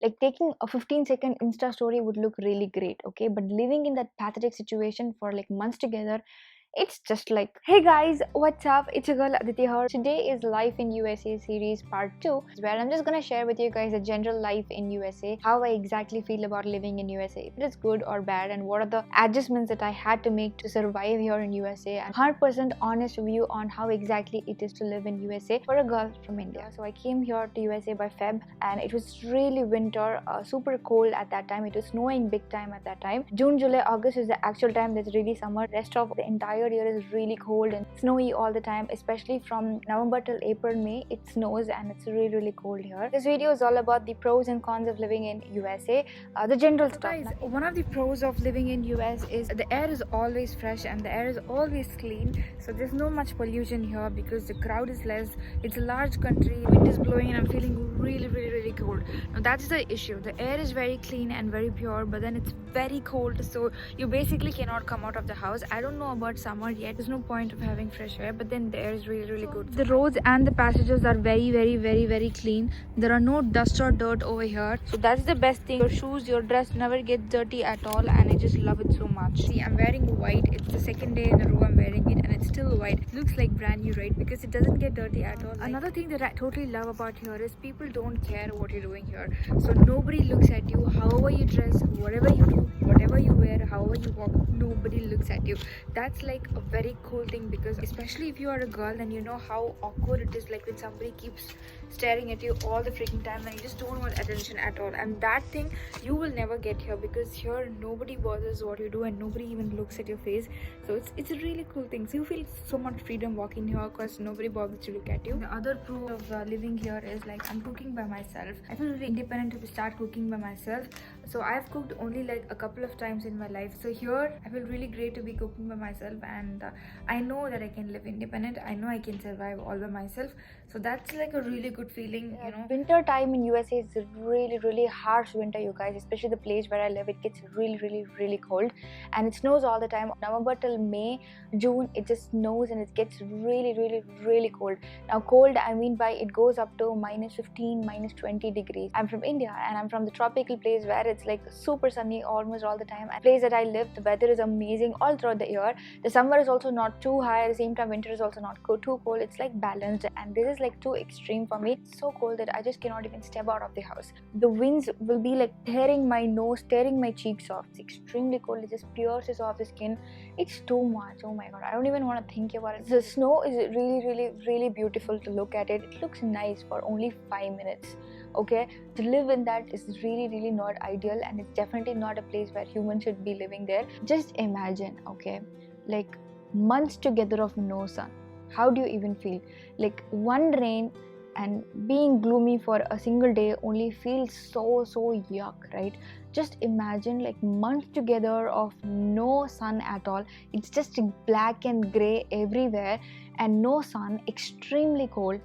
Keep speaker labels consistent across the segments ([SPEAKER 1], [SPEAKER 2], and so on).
[SPEAKER 1] Like taking a 15-second Insta story would look really great, okay? But living in that pathetic situation for like months together, it's just like, hey guys, what's up? It's your girl Aditi here. Today is Life in USA series part 2, where I'm just gonna share with you guys the general life in USA, how I exactly feel about living in USA, if it is good or bad, and what are the adjustments that I had to make to survive here in USA, and 100% honest view on how exactly it is to live in USA for a girl from India. So I came here to USA by Feb, and it was really winter, super cold at that time. It was snowing big time at that time. June, July, August is the actual time that's really summer. Rest of the entire year is really cold and snowy all the time, especially from November till April, May. It snows and it's really cold here. This video is all about the pros and cons of living in USA, the general stuff. Guys, one of the pros of living in US is the air is always fresh and the air is always clean, so there's no much pollution here because the crowd is less. It's a large country, wind is blowing, and I'm feeling really cold. Now that's the issue. The air is very clean and very pure, but then it's very cold, so you basically cannot come out of the house. I don't know about summer yet. There's no point of having fresh air, but then the air is really good. The roads and the passages are very clean. There are no dust or dirt over here, so that's the best thing. Your shoes, your dress never get dirty at all, and I just love it so much. See, I'm wearing white. It's the second day in a row I'm wearing it, and it's still white. It looks like brand new, right? Because it doesn't get dirty at all. Another thing that I totally love about here is people don't care what you're doing here. So nobody looks at you, however you dress, whatever you do, whatever you wear, however you walk, nobody looks at you. That's like a very cool thing, because especially if you are a girl, then you know how awkward it is, like when somebody keeps staring at you all the freaking time and you just don't want attention at all. And that thing you will never get here, because here nobody bothers what you do and nobody even looks at your face. So it's a really cool thing. So you feel so much freedom walking here because nobody bothers to look at you. The other proof of living here is like I'm cooking by myself. I feel really independent to start cooking by myself. So I've cooked only like a couple of times in my life. So here I feel really great to be cooking by myself, and I know that I can live independent. I know I can survive all by myself. So that's like a really good feeling, you know. Winter time in USA is really harsh winter, you guys. Especially the place where I live, it gets really cold, and it snows all the time. November till May, June, it just snows and it gets really cold. Now cold, I mean by it goes up to -15, -20 degrees. I'm from India and I'm from the tropical place where it's like super sunny almost all the time. The place that I live, the weather is amazing all throughout the year. The summer is also not too high, at the same time winter is also not too cold. It's like balanced, and this is like too extreme for me. It's so cold that I just cannot even step out of the house. The winds will be like tearing my nose, tearing my cheeks off. It's extremely cold. It just pierces off the skin. It's too much. Oh my god, I don't even want to think about it. The snow is really beautiful to look at it. It looks nice for only 5 minutes. Okay, to live in that is really not ideal, and it's definitely not a place where humans should be living there. Just imagine, okay, like months together of no sun. How do you even feel? Like one rain and being gloomy for a single day only feels so yuck, right? Just imagine like months together of no sun at all. It's just black and gray everywhere and no sun, extremely cold.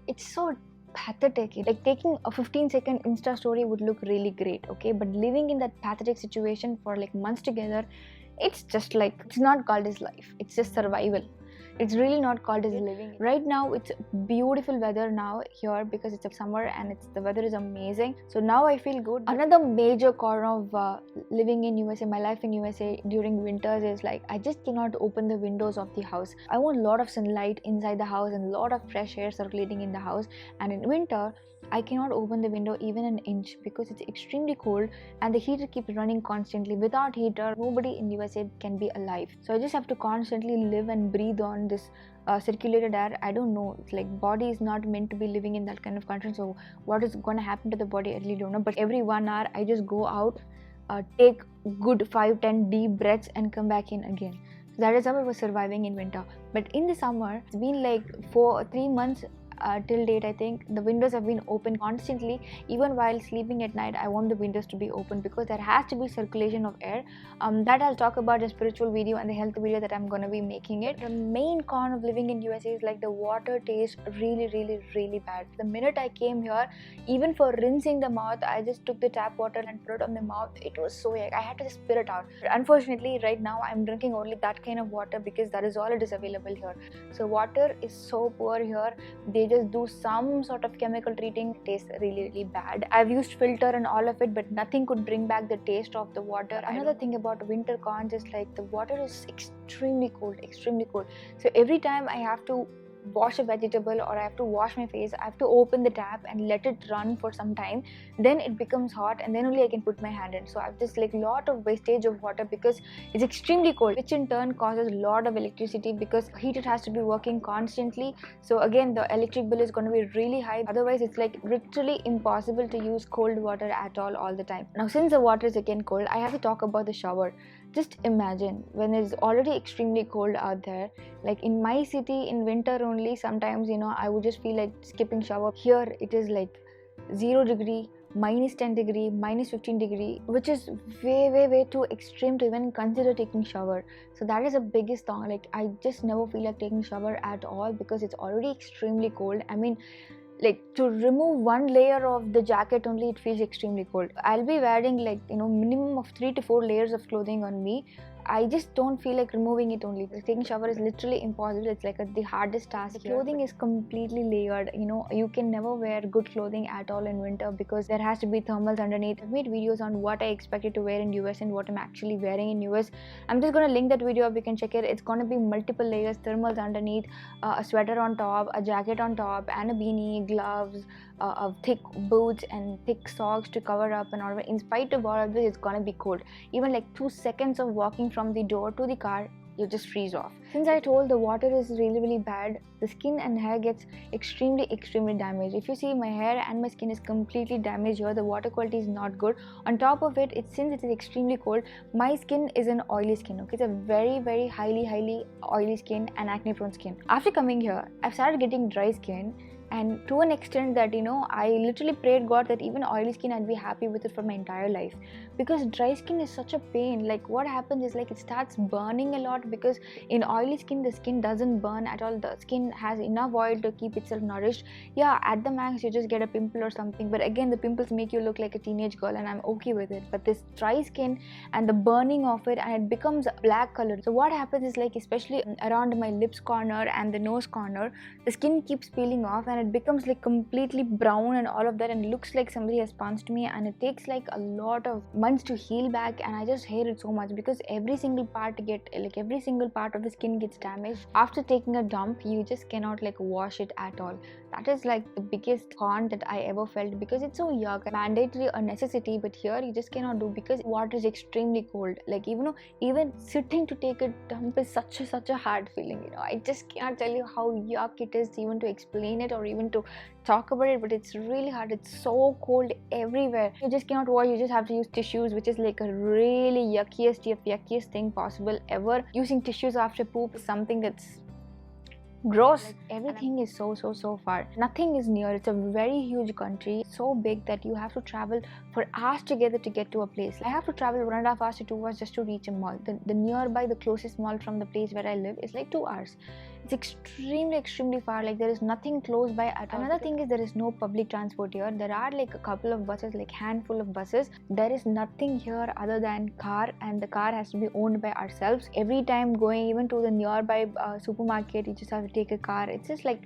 [SPEAKER 1] It's so pathetic. Like taking a 15-second Insta story would look really great, okay? But living in that pathetic situation for like months together, it's just like, it's not called as life. It's just survival. It's really not called as living. Right now it's beautiful weather now here because it's a summer and the weather is amazing. So now I feel good. Another major con of living in USA, my life in USA during winters, is like I just cannot open the windows of the house. I want a lot of sunlight inside the house and a lot of fresh air circulating in the house, and in winter I cannot open the window even an inch because it's extremely cold and the heater keeps running constantly. Without heater, nobody in USA can be alive. So I just have to constantly live and breathe on this circulated air. I don't know, it's like body is not meant to be living in that kind of country, so what is going to happen to the body I really don't know. But every 1 hour I just go out, take good 5-10 deep breaths and come back in again. So that is how I was surviving in winter. But in the summer, it's been like 3 months till date. I think the windows have been open constantly. Even while sleeping at night, I want the windows to be open because there has to be circulation of air. That I'll talk about in spiritual video and the health video that I'm gonna be making it. The main con of living in USA is like the water tastes really bad. The minute I came here, even for rinsing the mouth, I just took the tap water and put it on my mouth. It was so yuck. I had to just spit it out. Unfortunately, right now I'm drinking only that kind of water because that is all it is available here. So water is so poor here. They they just do some sort of chemical treating. It tastes really bad. I've used filter and all of it, but nothing could bring back the taste of the water. Another thing about winter corns is like the water is extremely cold. So every time I have to wash a vegetable or I have to wash my face, I have to open the tap and let it run for some time. Then it becomes hot, and then only I can put my hand in. So I've just like lot of wastage of water because it's extremely cold, which in turn causes a lot of electricity because heater has to be working constantly. So again, the electric bill is going to be really high. Otherwise, it's like literally impossible to use cold water at all the time. Now, since the water is again cold, I have to talk about the shower. Just imagine when it's already extremely cold out there, like in my city in winter only, sometimes I would just feel like skipping shower. Here it is like 0 degree, -10 degree, -15 degree, which is way too extreme to even consider taking shower. So that is the biggest thing. Like I just never feel like taking shower at all because it's already extremely cold. I mean, like to remove one layer of the jacket only, it feels extremely cold. I'll be wearing like minimum of 3 to 4 layers of clothing on me. I just don't feel like removing it only. Taking shower is literally impossible. It's like the hardest task. The clothing is completely layered. You can never wear good clothing at all in winter because there has to be thermals underneath. I've made videos on what I expected to wear in US and what I'm actually wearing in US. I'm just gonna link that video up. You can check it. It's gonna be multiple layers, thermals underneath, a sweater on top, a jacket on top, and a beanie, gloves, thick boots and thick socks to cover up and all. In spite of all of this, it's gonna be cold. Even like 2 seconds of walking from the door to the car, you just freeze off. Since I told the water is really bad, the skin and hair gets extremely damaged. If you see, my hair and my skin is completely damaged here. The water quality is not good. On top of it, since it is extremely cold, my skin is an oily skin. Okay, it's a very highly oily skin and acne prone skin. After coming here, I've started getting dry skin, and to an extent that I literally prayed God that even oily skin I'd be happy with it for my entire life, because dry skin is such a pain. Like what happens is like it starts burning a lot, because in oily skin the skin doesn't burn at all. The skin has enough oil to keep itself nourished. Yeah, at the max you just get a pimple or something, but again the pimples make you look like a teenage girl, and I'm okay with it. But this dry skin and the burning of it, and it becomes black color. So what happens is like, especially around my lips corner and the nose corner, the skin keeps peeling off and it becomes like completely brown and all of that, and it looks like somebody has punched me, and it takes like a lot of months to heal back. And I just hate it so much because every single part of the skin gets damaged. After taking a dump, you just cannot like wash it at all. That is like the biggest con that I ever felt, because it's so yuck. Mandatory a necessity, but here you just cannot do because water is extremely cold. Like even sitting to take a dump is such a hard feeling. I just can't tell you how yuck it is even to explain it or even to talk about it, but it's really hard. It's so cold everywhere. You just cannot wash. You just have to use tissues, which is like a really yuckiest thing possible ever. Using tissues after poop is something that's gross. Like everything is so far. Nothing is near. It's a very huge country, so big that you have to travel for hours together to get to a place. I have to travel 1.5 hours to 2 hours just to reach a mall. The nearby, the closest mall from the place where I live is like 2 hours. It's extremely far. Like there is nothing close by at all. Another thing is there is no public transport here. There are like a couple of buses, like handful of buses. There is nothing here other than car, and the car has to be owned by ourselves. Every time going even to the nearby supermarket, you just have to take a car. It's just like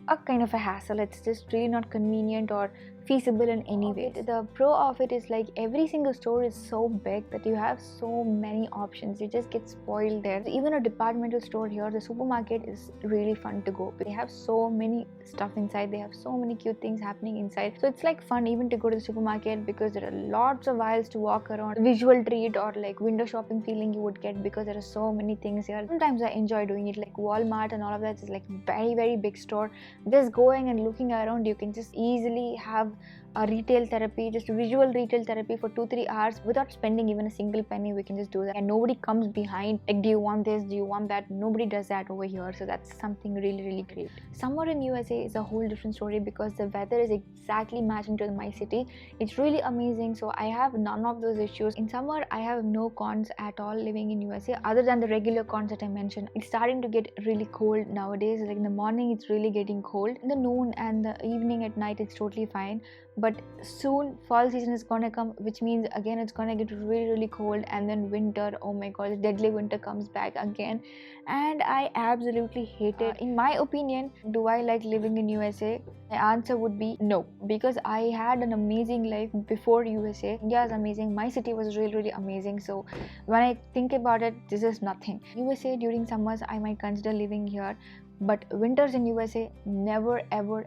[SPEAKER 1] a kind of a hassle. It's just really not convenient or feasible in any way. The pro of it is like every single store is so big that you have so many options. You just get spoiled there. Even a departmental store here, the supermarket is really fun to go. They have so many stuff inside. They have so many cute things happening inside. So it's like fun even to go to the supermarket because there are lots of aisles to walk around. Visual treat or like window shopping feeling you would get because there are so many things here. Sometimes I enjoy doing it. Like Walmart and all of that is like very big store. Just going and looking around, you can just easily have a retail therapy, just visual retail therapy for 2-3 hours without spending even a single penny. We can just do that, and nobody comes behind like, do you want this, do you want that? Nobody does that over here. So that's something really great. Summer in USA is a whole different story because the weather is exactly matching to my city. It's really amazing. So I have none of those issues. In summer I have no cons at all living in USA other than the regular cons that I mentioned. It's starting to get really cold nowadays. Like in the morning it's really getting cold. In the noon and the evening at night it's totally fine. but soon fall season is gonna come, which means again it's gonna get really cold, and then winter, oh my god, the deadly winter comes back again, and I absolutely hate it. In my opinion, do I like living in USA? My answer would be no, because I had an amazing life before USA. India is amazing, my city was really amazing, so when I think about it, this is nothing. USA during summers I might consider living here, but winters in USA never ever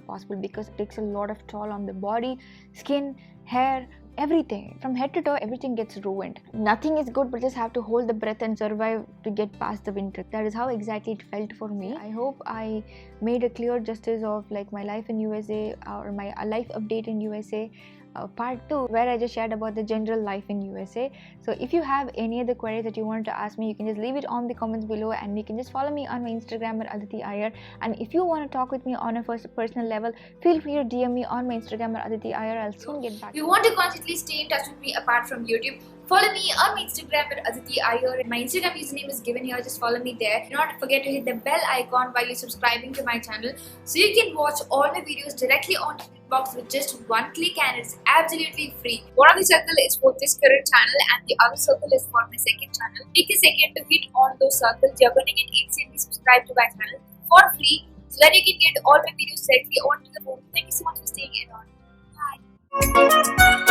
[SPEAKER 1] possible, because it takes a lot of toll on the body, skin, hair, everything. From head to toe, everything gets ruined. Nothing is good, but just have to hold the breath and survive to get past the winter. That is how exactly it felt for me. I hope I made a clear justice of like my life in USA, or my life update in USA. Part 2, where I just shared about the general life in USA. So if you have any other queries that you wanted to ask me, you can just leave it on the comments below, and you can just follow me on my Instagram at Aditi Iyer. And if you want to talk with me on a personal level, feel free to DM me on my Instagram at Aditi Iyer. I'll soon get back.
[SPEAKER 2] If you want to constantly stay in touch with me apart from YouTube, follow me on my Instagram at Aditi Iyer. My Instagram username is given here, just follow me there. Do not forget to hit the bell icon while you're subscribing to my channel, so you can watch all my videos directly on the box with just one click, and it's absolutely free. One of the circle is for this current channel and the other circle is for my second channel. Take a second to hit on those circles. You're going to get instantly subscribed to my channel for free, so that you can get all my videos directly onto the phone. Thank you so much for staying in on. Bye.